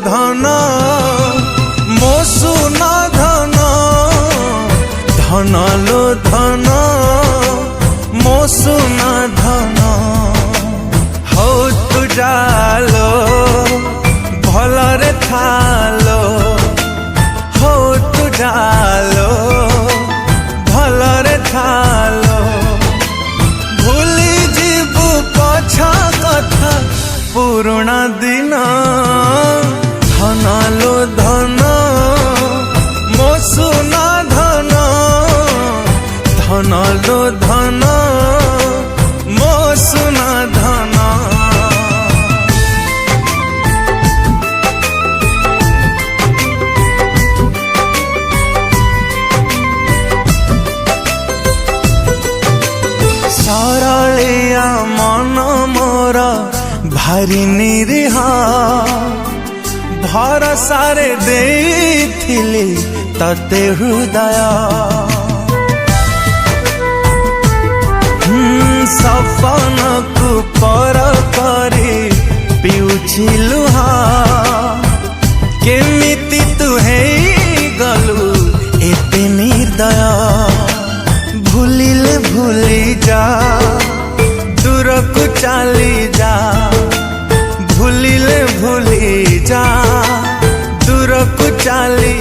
धन मो सुना धन धन लो धन मो सुना धन हो तू जालो भलरे थालो हो तू जालो भलरे थालो भूली जीवु पछा कथा पुराना दिन धन लो धन मो सुना धन धन लो धन मो सुना धन। सरलिया मन मोर भारी निरीह भरसारे देइथिली तते हृदय सपन को पर करी पिउछि लुहा केमिति तू हे गलु एते निर्दय भूलिले भूली जा दूर को चली जा भूलिले भूली जा दूर को चली